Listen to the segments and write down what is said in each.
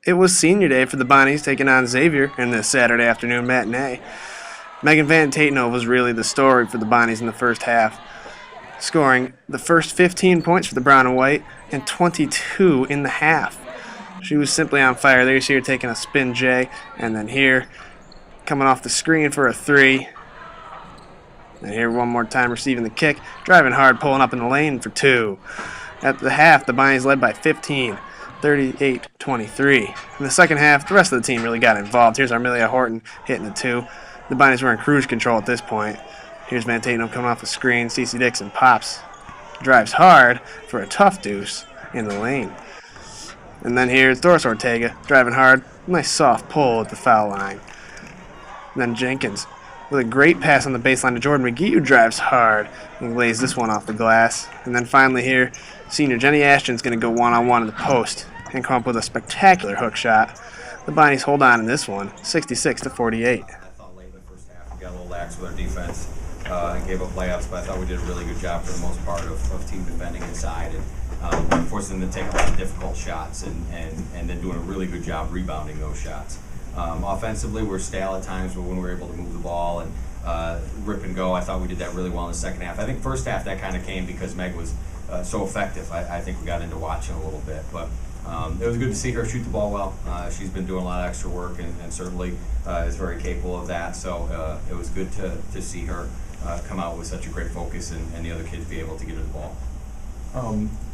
It was senior day for the Bonnies taking on Xavier in this Saturday afternoon matinee. Megan Van Tatenhove was really the story for the Bonnies in the first half, scoring the first 15 points for the brown and white and 22 in the half. She was simply on fire. There's here taking a spin J, and then here coming off the screen for a three. And here one more time receiving the kick, driving hard, pulling up in the lane for two. At the half, the Bonnies led by 15. 38-23. In the second half, the rest of the team really got involved. Here's Armelia Horton hitting the two. The Bonnies were in cruise control at this point. Here's Van Tatenhove coming off the screen. Cece Dixon pops, drives hard for a tough deuce in the lane. And then here's Doris Ortega driving hard. Nice soft pull at the foul line. And then Jenkins with a great pass on the baseline to Jordan McGee, who drives hard and lays this one off the glass. And then finally here, senior Jenny Ashton's going to go one-on-one in the post and come up with a spectacular hook shot. The Bonnies hold on in this one, 66-48. I thought late in the first half we got a little lax with our defense and gave up layups, but I thought we did a really good job for the most part of team defending inside and forcing them to take a lot of difficult shots and then doing a really good job rebounding those shots. Offensively, we're stale at times, but when we're able to move the ball and rip and go, I thought we did that really well in the second half. I think first half that kind of came because Meg was so effective. I think we got into watching a little bit, but it was good to see her shoot the ball well. She's been doing a lot of extra work and certainly is very capable of that. So it was good to see her come out with such a great focus and the other kids be able to get her the ball.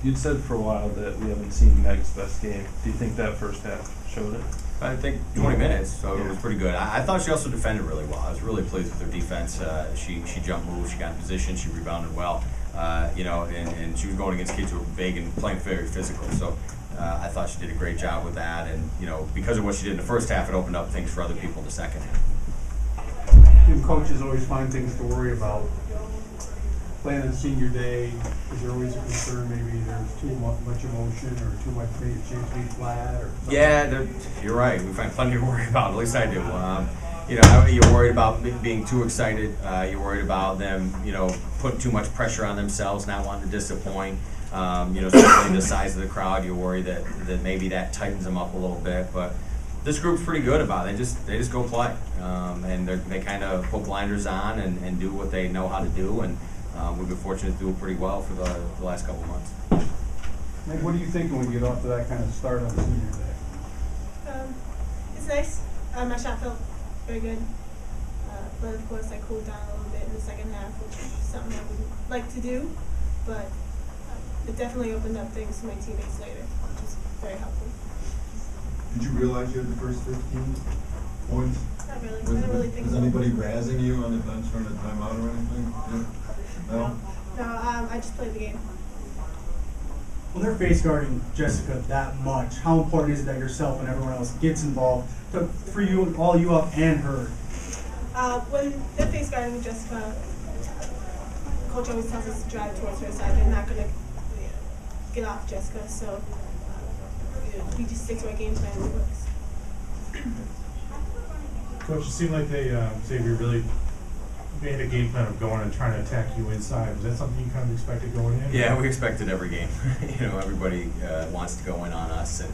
You'd said for a while that we haven't seen Meg's best game. Do you think that first half showed it? I think 20 minutes, so it was pretty good. I thought she also defended really well. I was really pleased with her defense. She jumped moves, she got in position, she rebounded well, and she was going against kids who were big and playing very physical. So I thought she did a great job with that, and because of what she did in the first half, it opened up things for other people in the second half. Do coaches always find things to worry about? Playing on senior day, is there always a concern maybe there's too much emotion or too much maybe a chance to be flat or something? Yeah, you're right. We find plenty to worry about. At least I do. You're worried about being too excited. You're worried about them, putting too much pressure on themselves, not wanting to disappoint. Certainly the size of the crowd, you're worried that maybe that tightens them up a little bit. But this group's pretty good about it. They just go play, and they kind of put blinders on and do what they know how to do. And we've been fortunate to do it pretty well for the last couple of months. Meg, what are you thinking when you get off to that kind of start on senior day? It's nice. My shot felt very good. But of course I cooled down a little bit in the second half, which is something I would like to do. But it definitely opened up things for my teammates later, which is very helpful. Did you realize you had the first 15 points? Not really. I didn't really think Was so. anybody razzing you on the bench during the timeout or anything? No? No, I just played the game. When they're face guarding Jessica that much, how important is it that yourself and everyone else gets involved to free you, all you up and her? When they're face guarding Jessica, coach always tells us to drive towards her side. They're not going to get off Jessica, so we just stick to our game plan and it works. Coach, it seemed like Xavier really made a game plan of going and trying to attack you inside. Was that something you kind of expected going in? Yeah, we expected every game. Everybody wants to go in on us, and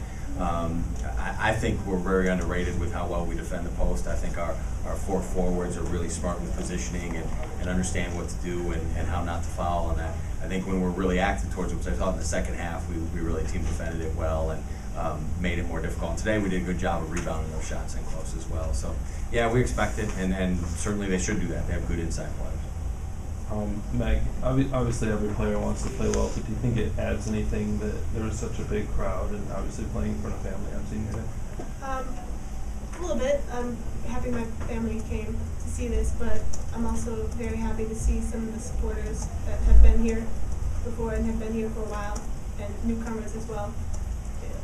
I think we're very underrated with how well we defend the post. I think our four forwards are really smart with positioning and understand what to do and how not to foul. And I think when we're really active towards it, which I thought in the second half, we really team defended it well and made it more difficult. And today we did a good job of rebounding those shots in close as well. So, yeah, we expect it, and certainly they should do that. They have good inside players. Meg, obviously every player wants to play well, but do you think it adds anything that there was such a big crowd and obviously playing in front of family on senior day? A little bit. I'm happy my family came to see this, but I'm also very happy to see some of the supporters that have been here before and have been here for a while, and newcomers as well.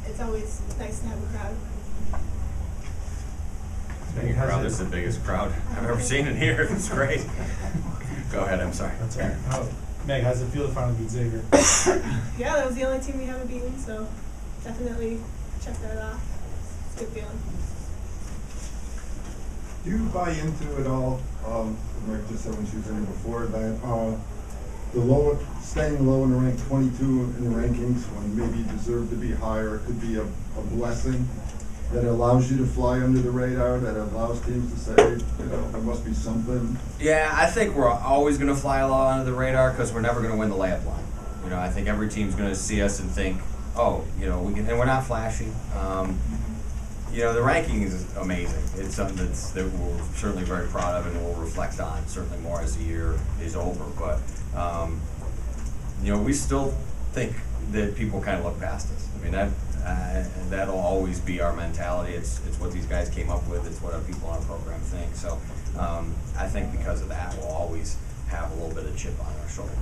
It's always nice to have a crowd. This is the biggest crowd I've ever seen in here. It's great. Go ahead, I'm sorry. That's all right. Meg, how's it feel to finally beat Xavier? Yeah, that was the only team we haven't beaten, so definitely check that off. It's a good feeling. Do you buy into it all, like just said when she was in before, that staying low in the rank, 22 in the rankings, when maybe you deserve to be higher, it could be a blessing? that allows you to fly under the radar, that allows teams to say, there must be something? Yeah, I think we're always going to fly a lot under the radar because we're never going to win the layup line. I think every team's going to see us and think, oh, we can, and we're not flashy. The ranking is amazing. It's something that we're certainly very proud of and we'll reflect on certainly more as the year is over. But we still think that people kind of look past us. And that'll always be our mentality. It's what these guys came up with. It's what our people on our program think. So I think because of that, we'll always have a little bit of chip on our shoulder.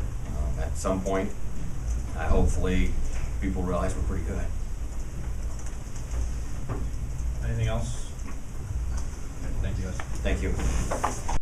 At some point, hopefully, people realize we're pretty good. Anything else? Okay, thank you guys. Thank you.